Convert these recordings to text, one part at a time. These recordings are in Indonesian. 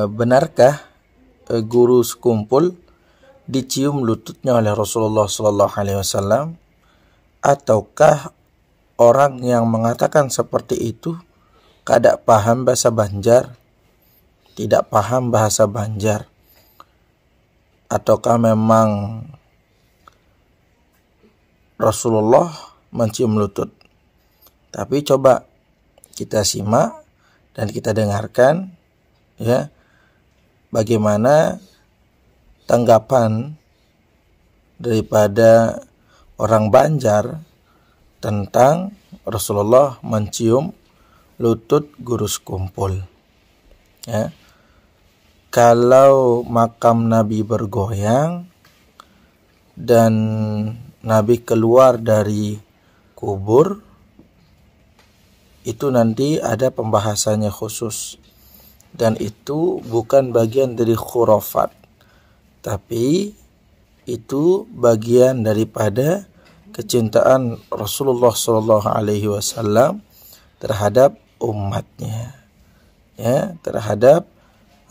benarkah guru sekumpul dicium lututnya oleh Rasulullah Sallallahu Alaihi Wasallam, ataukah orang yang mengatakan seperti itu tidak paham bahasa Banjar, tidak paham bahasa Banjar, ataukah memang Rasulullah mencium lutut? Tapi coba kita simak dan kita dengarkan ya, bagaimana tanggapan daripada orang Banjar tentang Rasulullah mencium lutut guru sekumpul. Ya. Kalau makam Nabi bergoyang dan Nabi keluar dari kubur, itu nanti ada pembahasannya khusus, dan itu bukan bagian dari khurafat, tapi itu bagian daripada kecintaan Rasulullah Sallallahu Alaihi Wasallam terhadap umatnya, ya, terhadap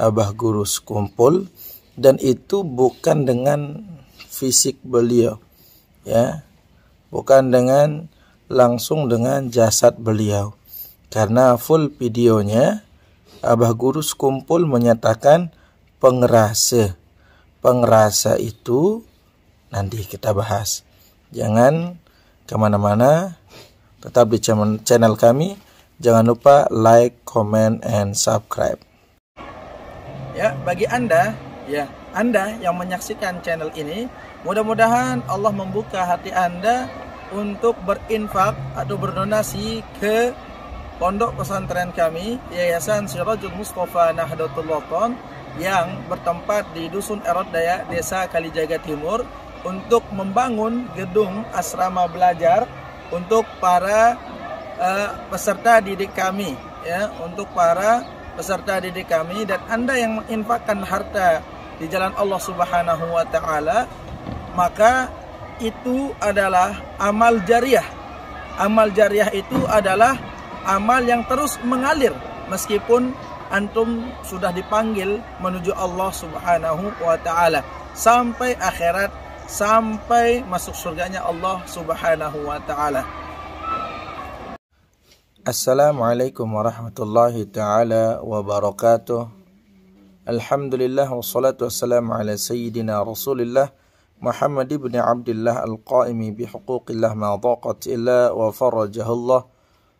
abah guru sekumpul, dan itu bukan dengan fisik beliau, ya, bukan dengan langsung dengan jasad beliau. Karena full videonya abah guru sekumpul menyatakan pengerasa. Pengerasa itu nanti kita bahas. Jangan kemana-mana, tetap di channel kami. Jangan lupa like, comment, and subscribe. Ya, bagi Anda yang menyaksikan channel ini, mudah-mudahan Allah membuka hati Anda untuk berinfak atau berdonasi ke pondok pesantren kami, Yayasan Sirajul Mustafa Nahdlatul Wathon, yang bertempat di Dusun Erot Daya, Desa Kalijaga Timur, untuk membangun gedung asrama belajar untuk para peserta didik kami, ya, untuk para peserta didik kami. Dan Anda yang menginfakkan harta di jalan Allah Subhanahu wa taala, maka itu adalah amal jariah. Amal jariah itu adalah amal yang terus mengalir meskipun antum sudah dipanggil menuju Allah Subhanahu wa taala sampai akhirat, sampai masuk surganya Allah Subhanahu wa taala. Assalamualaikum warahmatullahi taala wabarakatuh. Alhamdulillah wassalatu wassalamu ala sayyidina Rasulillah Muhammad ibn Abdullah al-qaimi bihuquqillah ma dhaqat illa wa farajahullah.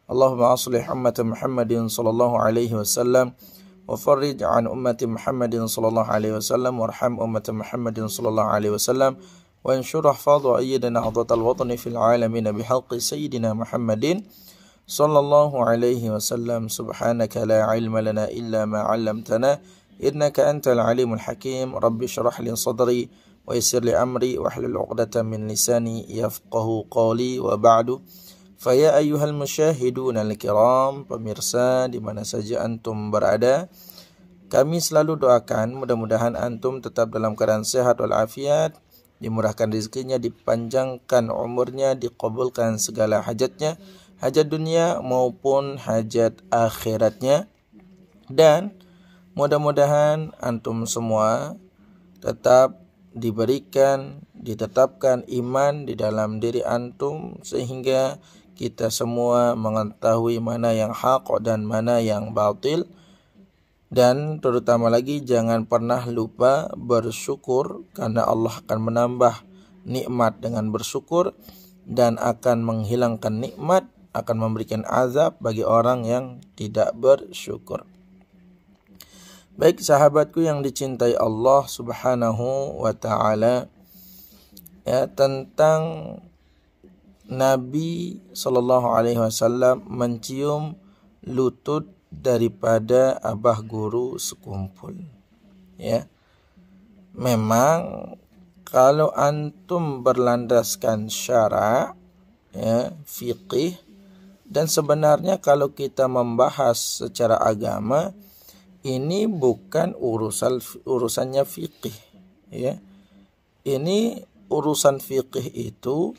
Allahumma aslih ummata Muhammadin sallallahu alaihi wasallam wa farrij an ummati Muhammadin sallallahu alaihi wasallam warham ummata Muhammadin sallallahu alaihi wasallam wa anshur ahfadh wa ayyidna hadhatal watni fil alamin bihaqqi sayyidina Muhammadin sallallahu alaihi wasallam. Subhanaka la ilma lana illa ma 'allamtana innaka antal alimul hakim. Rabbi shrah li sadri wa yassir li amri wahlul 'uqdatam min lisani yafqahu qawli. Wa ba'du. Faya ayyuhal musyahidun al-kiram, pemirsa di mana saja antum berada, kami selalu doakan mudah-mudahan antum tetap dalam keadaan sehat walafiat, dimurahkan rezekinya, dipanjangkan umurnya, dikabulkan segala hajatnya, hajat dunia maupun hajat akhiratnya. Dan mudah-mudahan antum semua tetap ditetapkan iman di dalam diri antum, sehingga kita semua mengetahui mana yang hak dan mana yang batil. Dan terutama lagi jangan pernah lupa bersyukur, karena Allah akan menambah nikmat dengan bersyukur dan akan menghilangkan nikmat, akan memberikan azab bagi orang yang tidak bersyukur. Baik sahabatku yang dicintai Allah Subhanahu wa taala, ya, tentang Nabi sallallahu alaihi wasallam mencium lutut daripada abah guru sekumpul. Ya. Memang kalau antum berlandaskan syara, ya, fiqih, dan sebenarnya kalau kita membahas secara agama, ini bukan urusannya fiqih, ya. Ini urusan fiqih itu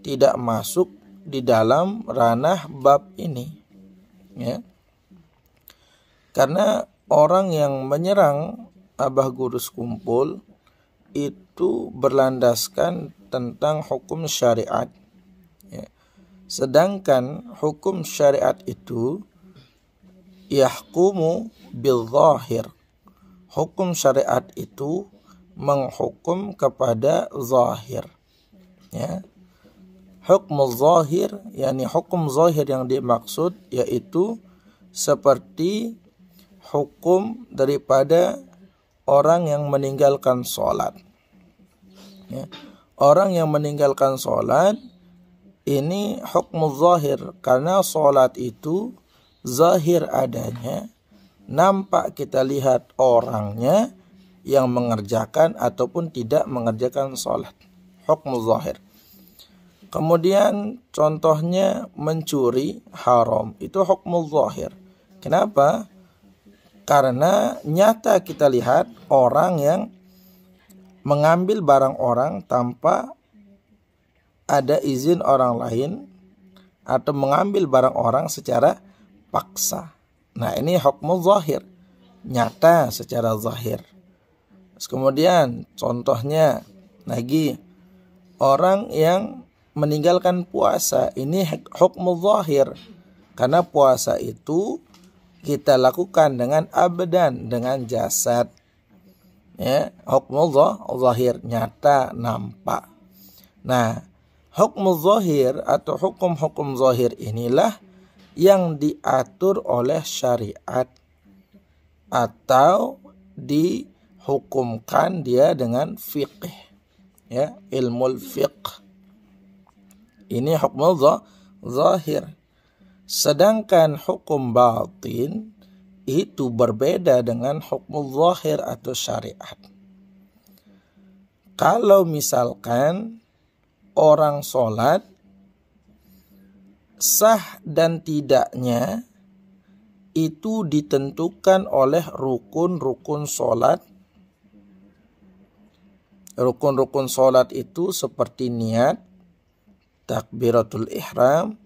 tidak masuk di dalam ranah bab ini, ya. Karena orang yang menyerang abah guru sekumpul itu berlandaskan tentang hukum syariat. Sedangkan hukum syariat itu yahkumu bil zahir. Hukum syariat itu menghukum kepada zahir. Ya. Hukum zahir, yakni hukum zahir yang dimaksud yaitu seperti hukum daripada orang yang meninggalkan sholat. Ya. Orang yang meninggalkan sholat ini hukum zahir karena sholat itu zahir adanya, nampak kita lihat orangnya yang mengerjakan ataupun tidak mengerjakan sholat. Hukum zahir. Kemudian contohnya mencuri haram, itu hukum zahir. Kenapa? Karena nyata kita lihat orang yang mengambil barang orang tanpa ada izin orang lain atau mengambil barang orang secara paksa. Nah, ini hukum zahir, nyata secara zahir. Kemudian contohnya lagi orang yang meninggalkan puasa, ini hukum zahir karena puasa itu kita lakukan dengan abdan, dengan jasad. Ya, hukum zahir, nyata, nampak. Nah, hukum zahir atau hukum-hukum zahir inilah yang diatur oleh syariat atau dihukumkan dia dengan fiqh, ya, ilmu fiqh. Ini hukum zahir. Sedangkan hukum batin itu berbeda dengan hukum zahir atau syariat. Kalau misalkan orang sholat, sah dan tidaknya itu ditentukan oleh rukun-rukun sholat. Rukun-rukun sholat itu seperti niat, takbiratul ihram,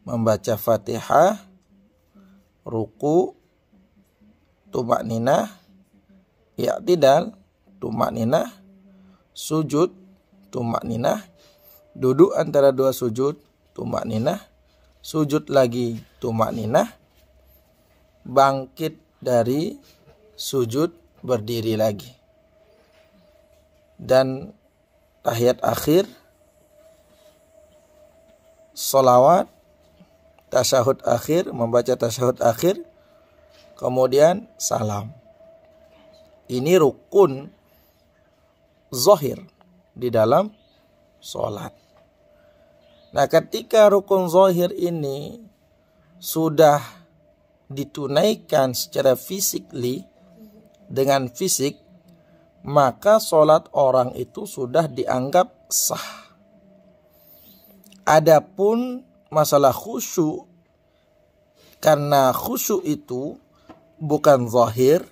membaca Fatihah, ruku, tumakninah, i'tidal, tumakninah, sujud, tumakninah, duduk antara dua sujud, tumakninah, sujud lagi, tumakninah, bangkit dari sujud, berdiri lagi. Dan tahiyat akhir, sholawat, tasyahud akhir, membaca tasyahud akhir, kemudian salam. Ini rukun zahir di dalam sholat. Nah, ketika rukun zahir ini sudah ditunaikan secara fisikly, dengan fisik, maka sholat orang itu sudah dianggap sah. Adapun masalah khusyuk, karena khusyuk itu bukan zahir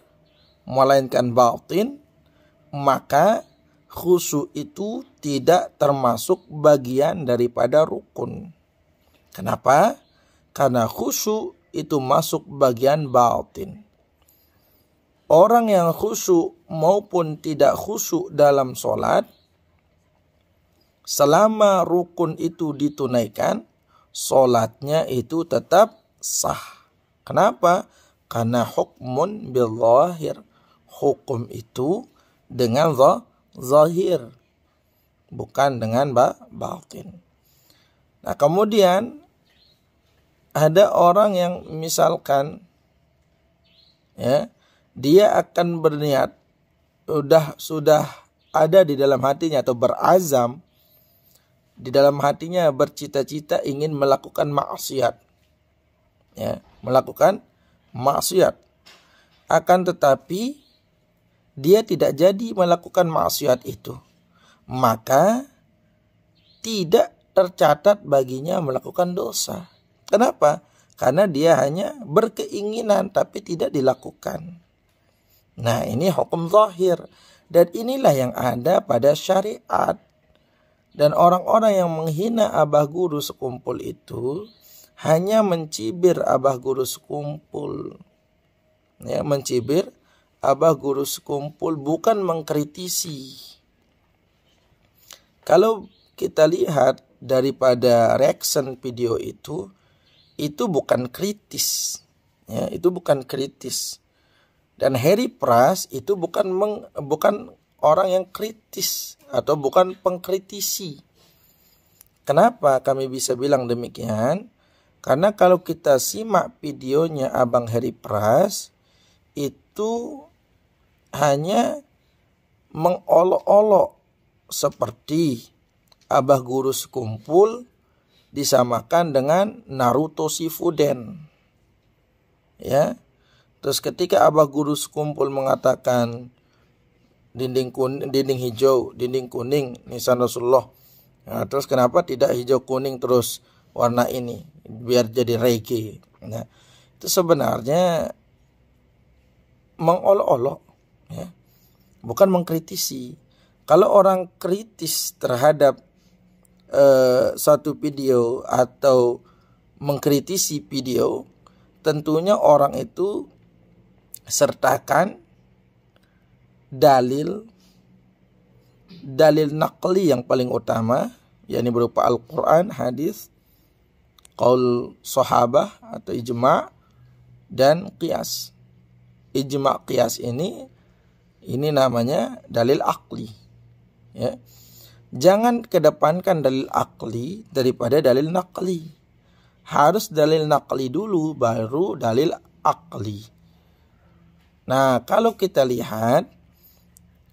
melainkan batin, maka khusyuk itu tidak termasuk bagian daripada rukun. Kenapa? Karena khusyuk itu masuk bagian batin. Orang yang khusyuk maupun tidak khusyuk dalam sholat, selama rukun itu ditunaikan, sholatnya itu tetap sah. Kenapa? Karena hukmun bil zahir. Hukum itu dengan zahir, bukan dengan batin. Nah, kemudian ada orang yang misalkan, ya, dia akan berniat, sudah ada di dalam hatinya atau berazam di dalam hatinya, bercita-cita ingin melakukan maksiat, ya, melakukan maksiat. Akan tetapi dia tidak jadi melakukan maksiat itu, maka tidak tercatat baginya melakukan dosa. Kenapa? Karena dia hanya berkeinginan tapi tidak dilakukan. Nah, ini hukum zahir, dan inilah yang ada pada syariat. Dan orang-orang yang menghina abah guru sekumpul itu hanya mencibir abah guru sekumpul. ya, mencibir Abah Guru Sekumpul, bukan mengkritisi. Kalau kita lihat daripada reaction video itu bukan kritis, ya, itu bukan kritis. Dan Harry Pras itu bukan orang yang kritis atau bukan pengkritisi. Kenapa kami bisa bilang demikian? Karena kalau kita simak videonya Abang Harry Pras, itu hanya mengolok-olok seperti Abah Guru Sekumpul disamakan dengan Naruto Shippuden. Ya. Terus ketika Abah Guru Sekumpul mengatakan dinding hijau, dinding kuning, nisan Rasulullah. Nah, terus kenapa tidak hijau kuning terus warna ini biar jadi reggae? Nah, itu sebenarnya mengolok-olok, ya, bukan mengkritisi. Kalau orang kritis terhadap suatu video atau mengkritisi video, tentunya orang itu sertakan dalil naqli yang paling utama, yakni berupa Al-Quran, hadis, qaul sahabah atau ijma' dan qiyas. Ijma' qiyas ini namanya dalil akli, ya. Jangan kedepankan dalil akli daripada dalil naqli. Harus dalil naqli dulu baru dalil akli. Nah, kalau kita lihat,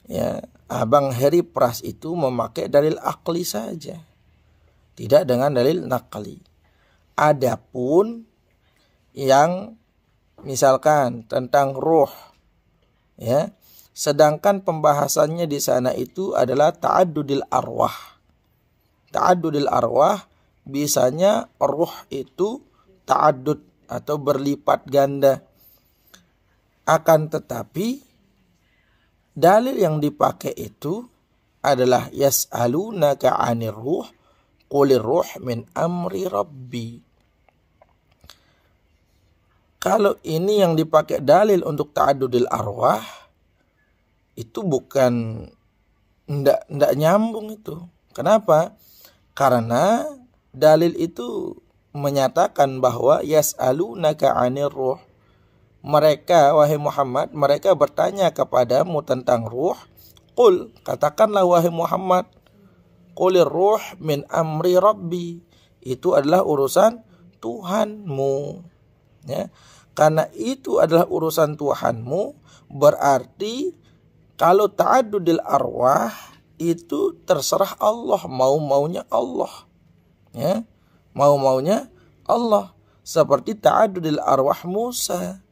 ya, Abang Harry Pras itu memakai dalil akli saja, tidak dengan dalil naqli. Adapun yang misalkan tentang ruh, ya, sedangkan pembahasannya di sana itu adalah ta'addudil arwah. Ta'addudil arwah, bisanya ruh itu ta'addud atau berlipat ganda. Akan tetapi dalil yang dipakai itu adalah yas'alunaka 'anir ruh qulir ruh min amri rabbi. Kalau ini yang dipakai dalil untuk ta'addudil arwah, itu bukan ndak nyambung itu. Kenapa? Karena dalil itu menyatakan bahwa yas'alunaka 'anir ruh. Mereka, wahai Muhammad, mereka bertanya kepadamu tentang ruh. Qul, katakanlah wahai Muhammad, qulir ruh min amri rabbi. Itu adalah urusan Tuhanmu. Ya. Karena itu adalah urusan Tuhanmu, berarti kalau ta'addudil arwah itu terserah Allah, mau-maunya Allah. Ya. Mau-maunya Allah. Seperti ta'addudil arwah Musa.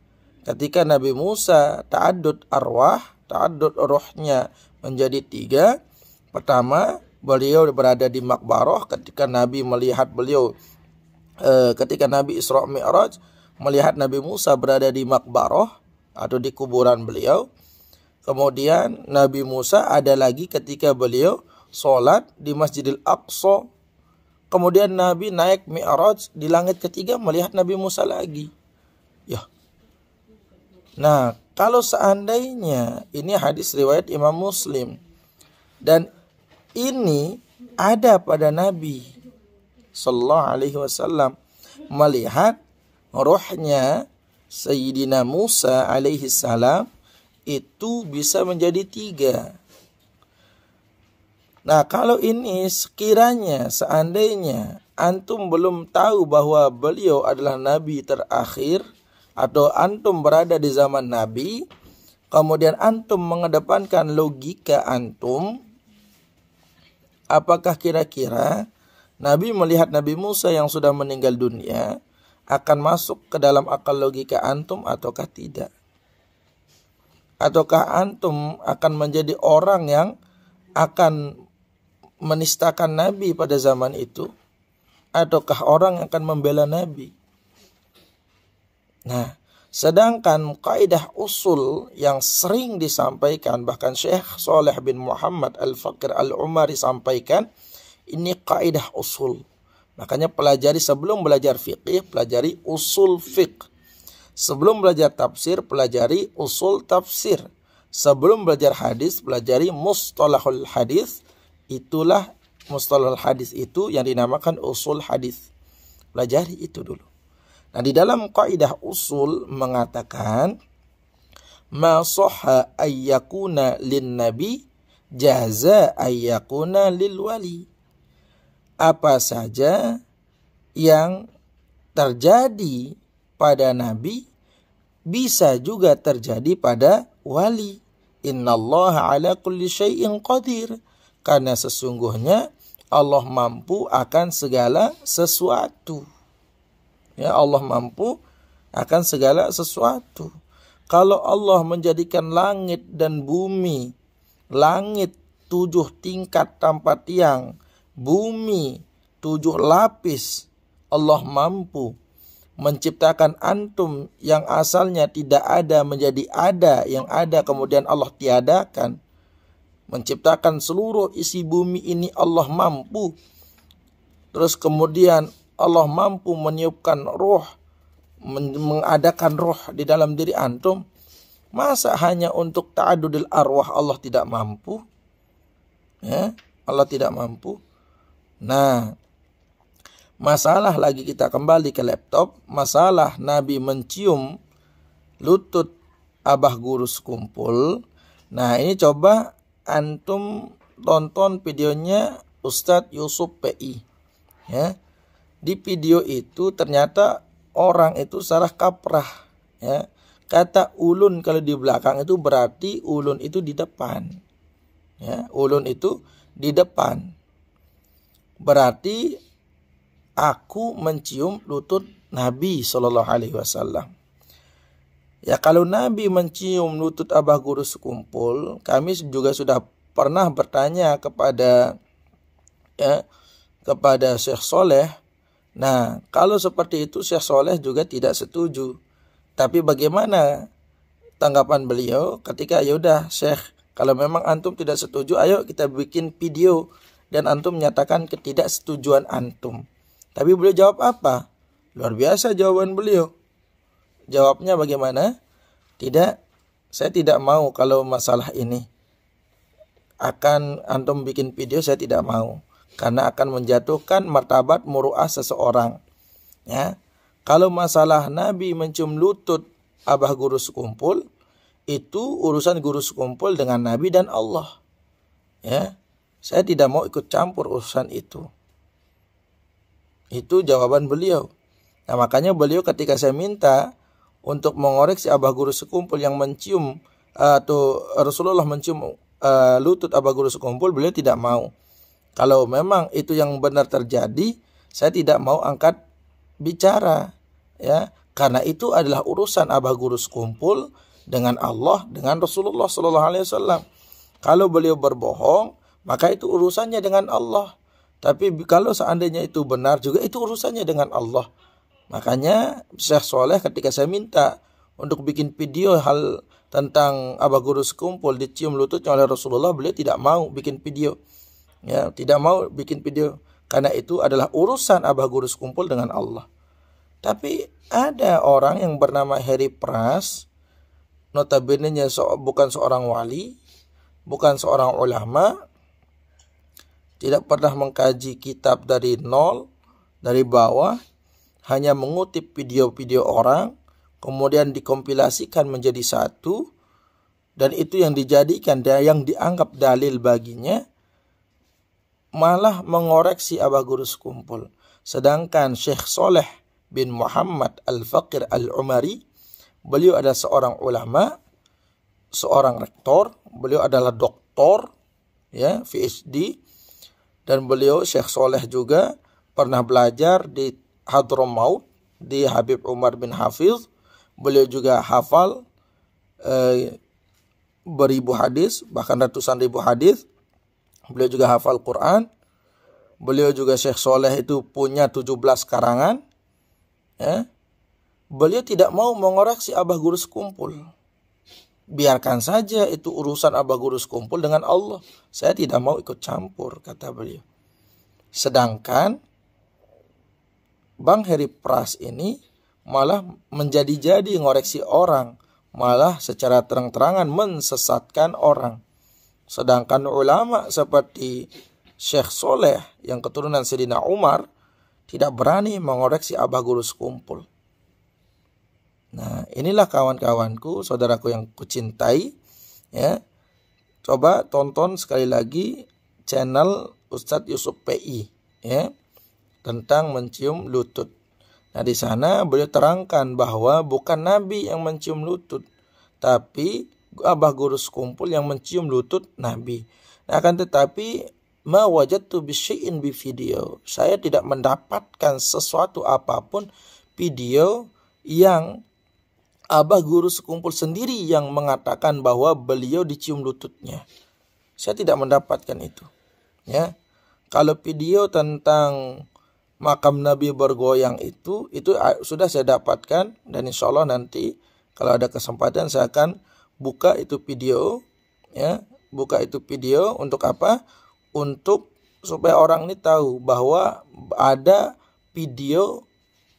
Ketika Nabi Musa ta'addud arwah, ta'addud rohnya menjadi 3. Pertama, beliau berada di Makbarah ketika Nabi melihat beliau, ketika Nabi Isra Mi'raj melihat Nabi Musa berada di Makbarah atau di kuburan beliau. Kemudian Nabi Musa ada lagi ketika beliau sholat di Masjidil Aqsa. Kemudian Nabi naik Mi'raj di langit ketiga melihat Nabi Musa lagi. Ya. Nah, kalau seandainya ini hadis riwayat Imam Muslim dan ini ada pada Nabi sallallahu alaihi wasallam melihat rohnya Sayyidina Musa alaihi salam itu bisa menjadi 3. Nah, kalau ini sekiranya seandainya antum belum tahu bahwa beliau adalah Nabi terakhir, atau antum berada di zaman Nabi, kemudian antum mengedepankan logika antum, apakah kira-kira Nabi melihat Nabi Musa yang sudah meninggal dunia akan masuk ke dalam akal logika antum ataukah tidak? Ataukah antum akan menjadi orang yang akan menistakan Nabi pada zaman itu? Ataukah orang yang akan membela Nabi? Nah, sedangkan kaidah usul yang sering disampaikan, bahkan Syekh Saleh bin Muhammad Al-Fakir Al-Umari sampaikan, ini kaidah usul. Makanya pelajari sebelum belajar fiqih, pelajari usul fiqh. Sebelum belajar tafsir, pelajari usul tafsir. Sebelum belajar hadis, pelajari mustalahul hadis. Itulah mustalahul hadis itu yang dinamakan usul hadis. Pelajari itu dulu. Nah, di dalam kaidah usul mengatakan ma sahha ayyakuna lin nabi jaza ayyakuna lil wali. Apa saja yang terjadi pada nabi bisa juga terjadi pada wali. Innallaha ala kulli syai'in qadir. Karena sesungguhnya Allah mampu akan segala sesuatu. Ya, Allah mampu akan segala sesuatu. Kalau Allah menjadikan langit dan bumi, langit 7 tingkat tanpa tiang, bumi 7 lapis, Allah mampu menciptakan antum yang asalnya tidak ada menjadi ada, yang ada kemudian Allah tiadakan. Menciptakan seluruh isi bumi ini Allah mampu. Terus kemudian Allah mampu meniupkan roh, mengadakan roh di dalam diri antum. Masa hanya untuk ta'adudil arwah Allah tidak mampu? Ya, Allah tidak mampu. Nah, masalah lagi kita kembali ke laptop. Masalah Nabi mencium lutut abah guru sekumpul. Nah, ini coba antum tonton videonya Ustadz Yusuf PI. Ya. Di video itu ternyata orang itu salah kaprah. Ya. Kata ulun kalau di belakang itu berarti ulun itu di depan. Ya, ulun itu di depan. Berarti aku mencium lutut Nabi SAW. Ya, kalau Nabi mencium lutut abah guru sekumpul, kami juga sudah pernah bertanya kepada Syekh Soleh. Nah, kalau seperti itu Syekh Soleh juga tidak setuju. Tapi bagaimana tanggapan beliau ketika yaudah Syekh, kalau memang antum tidak setuju, ayo kita bikin video dan antum menyatakan ketidaksetujuan antum. Tapi beliau jawab apa? Luar biasa jawaban beliau. Jawabnya bagaimana? Tidak, saya tidak mau kalau masalah ini. Akan antum bikin video, saya tidak mau. Karena akan menjatuhkan martabat muru'ah seseorang. Ya. Kalau masalah Nabi mencium lutut abah guru sekumpul, itu urusan guru sekumpul dengan Nabi dan Allah. Ya. Saya tidak mau ikut campur urusan itu. Itu jawaban beliau. Nah, makanya beliau ketika saya minta untuk mengoreksi abah guru sekumpul yang mencium atau Rasulullah mencium lutut abah guru sekumpul, beliau tidak mau. Kalau memang itu yang benar terjadi, saya tidak mau angkat bicara, ya, karena itu adalah urusan abah guru sekumpul dengan Allah, dengan Rasulullah SAW. Kalau beliau berbohong, maka itu urusannya dengan Allah. Tapi kalau seandainya itu benar juga, itu urusannya dengan Allah. Makanya Syekh Soleh ketika saya minta untuk bikin video hal tentang abah guru sekumpul dicium lututnya oleh Rasulullah, beliau tidak mau bikin video. Ya, tidak mau bikin video karena itu adalah urusan abah guru sekumpul dengan Allah. Tapi ada orang yang bernama Harry Pras, notabene-nya bukan seorang wali, bukan seorang ulama, tidak pernah mengkaji kitab dari nol, dari bawah, hanya mengutip video-video orang, kemudian dikompilasikan menjadi satu, dan itu yang dijadikan, yang dianggap dalil baginya, malah mengoreksi abah guru sekumpul. Sedangkan Syekh Soleh bin Muhammad Al-Faqir Al-Umari, beliau adalah seorang ulama, seorang rektor, beliau adalah doktor, ya, PhD, dan beliau Syekh Soleh juga pernah belajar di Hadramaut, di Habib Umar bin Hafiz. Beliau juga hafal beribu hadis, bahkan ratusan ribu hadis. Beliau juga hafal Quran. Beliau juga Syekh Soleh itu punya 17 karangan. Ya. Beliau tidak mau mengoreksi abah guru sekumpul. Biarkan saja itu urusan abah guru sekumpul dengan Allah. Saya tidak mau ikut campur, kata beliau. Sedangkan Bang Harry Pras ini malah menjadi-jadi ngoreksi orang, malah secara terang-terangan mensesatkan orang. Sedangkan ulama seperti Syekh Soleh yang keturunan Sayyidina Umar tidak berani mengoreksi abah guru sekumpul. Nah, inilah kawan-kawanku, saudaraku yang kucintai, ya. Coba tonton sekali lagi channel Ustadz Yusuf PI, ya, tentang mencium lutut. Nah, di sana beliau terangkan bahwa bukan Nabi yang mencium lutut, tapi abah guru sekumpul yang mencium lutut Nabi. Nah, akan tetapi ma wajadtu bisyai'in bi video. Saya tidak mendapatkan sesuatu apapun video yang abah guru sekumpul sendiri yang mengatakan bahwa beliau dicium lututnya. Saya tidak mendapatkan itu. Ya. Kalau video tentang makam Nabi bergoyang itu sudah saya dapatkan, dan insya Allah nanti kalau ada kesempatan saya akan buka itu video, ya, buka itu video untuk apa? Untuk supaya orang ini tahu bahwa ada video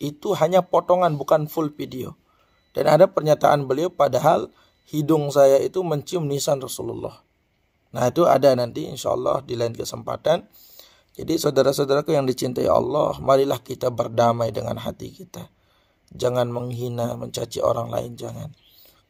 itu hanya potongan, bukan full video. Dan ada pernyataan beliau padahal hidung saya itu mencium nisan Rasulullah. Nah, itu ada nanti insya Allah di lain kesempatan. Jadi saudara-saudaraku yang dicintai Allah, marilah kita berdamai dengan hati kita. Jangan menghina, mencaci orang lain, jangan.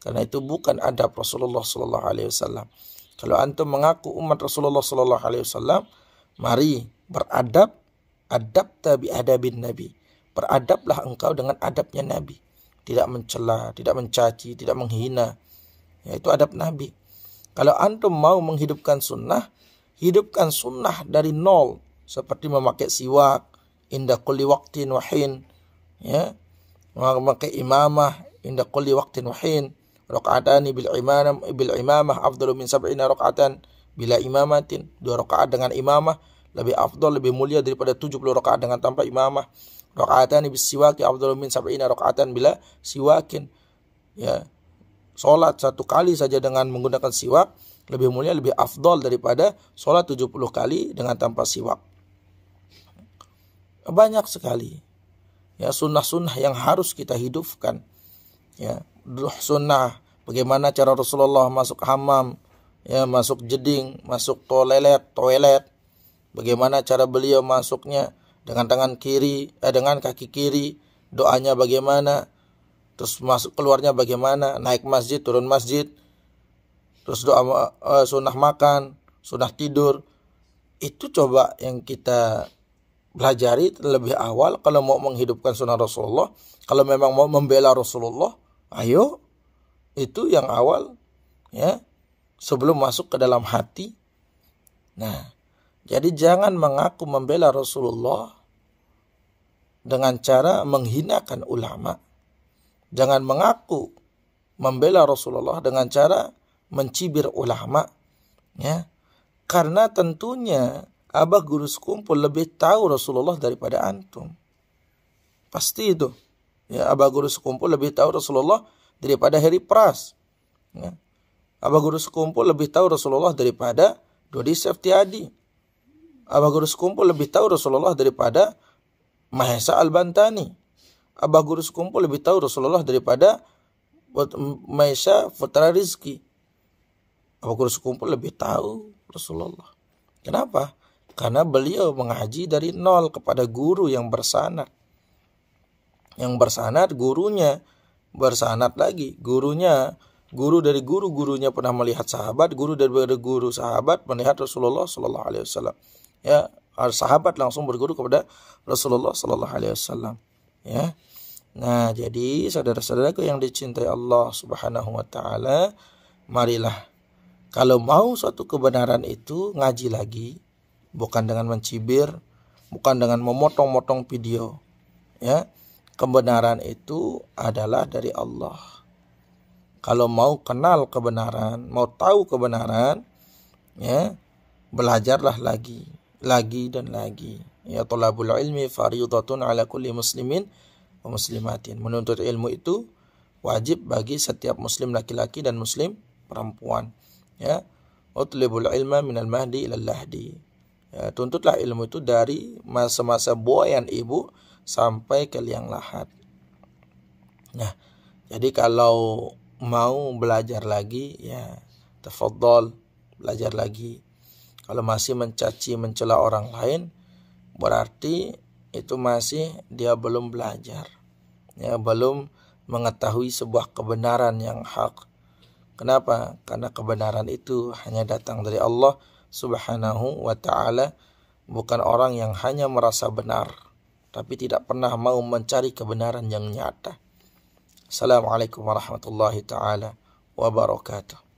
Karena itu bukan adab Rasulullah sallallahu alaihi wasallam. Kalau antum mengaku umat Rasulullah sallallahu alaihi wasallam, mari beradab, adabta bi adabin Nabi. Beradablah engkau dengan adabnya Nabi. Tidak mencela, tidak mencaci, tidak menghina. Ya, itu adab Nabi. Kalau antum mau menghidupkan sunnah, hidupkan sunnah dari nol. Seperti memakai siwak, inda kulli waqtin wa hin. Ya, memakai imamah, inda kulli waqtin wa hin. Rakaatani bil imamah afdalu min sab'ina rakaatan bila imamatin. 2 rakaat dengan imamah lebih afdal, lebih mulia daripada 70 rakaat dengan tanpa imamah. Rakaatani bis siwaki afdalu min sab'ina rakaatan bila siwakin. Ya. Salat 1 kali saja dengan menggunakan siwak lebih mulia, lebih afdal daripada salat 70 kali dengan tanpa siwak. Banyak sekali ya sunnah-sunnah yang harus kita hidupkan. Ya, sunnah bagaimana cara Rasulullah masuk hammam, ya, masuk jeding, masuk toilet, bagaimana cara beliau masuknya dengan tangan kiri, dengan kaki kiri, doanya bagaimana, terus masuk keluarnya bagaimana, naik masjid, turun masjid, terus doa, sunnah makan, sunnah tidur. Itu coba yang kita pelajari lebih awal kalau mau menghidupkan sunnah Rasulullah. Kalau memang mau membela Rasulullah, ayo, itu yang awal, ya, sebelum masuk ke dalam hati. Nah, jadi jangan mengaku membela Rasulullah dengan cara menghinakan ulama. Jangan mengaku membela Rasulullah dengan cara mencibir ulama, ya. Karena tentunya abah guru sekumpul lebih tahu Rasulullah daripada antum. Pasti itu. Ya, abah guru sekumpul lebih tahu Rasulullah daripada Heri Pras. Ya. Abah guru sekumpul lebih tahu Rasulullah daripada Dodi Seftiadi. Abah guru sekumpul lebih tahu Rasulullah daripada Mahesa Al-Bantani. Abah guru sekumpul lebih tahu Rasulullah daripada Mahesa Putra Rizki. Abah guru sekumpul lebih tahu Rasulullah. Kenapa? Karena beliau mengaji dari nol kepada guru yang bersanad. Yang bersanad gurunya, bersanad lagi gurunya, guru dari guru-gurunya pernah melihat sahabat, guru dari guru sahabat melihat Rasulullah sallallahu alaihi wasallam. Ya, sahabat langsung berguru kepada Rasulullah sallallahu alaihi wasallam. Ya. Nah, jadi saudara-saudaraku yang dicintai Allah Subhanahu wa taala, marilah kalau mau suatu kebenaran itu ngaji lagi, bukan dengan mencibir, bukan dengan memotong-motong video. Ya. Kebenaran itu adalah dari Allah. Kalau mau kenal kebenaran, mau tahu kebenaran, ya, belajarlah lagi dan lagi. Ya, thalabul ilmi fardhatun ala kulli muslimin wa muslimatin. Menuntut ilmu itu wajib bagi setiap muslim laki-laki dan muslim perempuan. Ya, utlibul ilma minal mahdi ilal lahdi. Ya, tuntutlah ilmu itu dari masa-masa buayan ibu sampai ke liang lahat. Nah, jadi kalau mau belajar lagi, ya tafadhol, belajar lagi. Kalau masih mencaci, mencela orang lain, berarti itu masih dia belum belajar, ya belum mengetahui sebuah kebenaran yang hak. Kenapa? Karena kebenaran itu hanya datang dari Allah Subhanahu wa ta'ala, bukan orang yang hanya merasa benar tapi tidak pernah mau mencari kebenaran yang nyata. Assalamualaikum warahmatullahi taala wabarakatuh.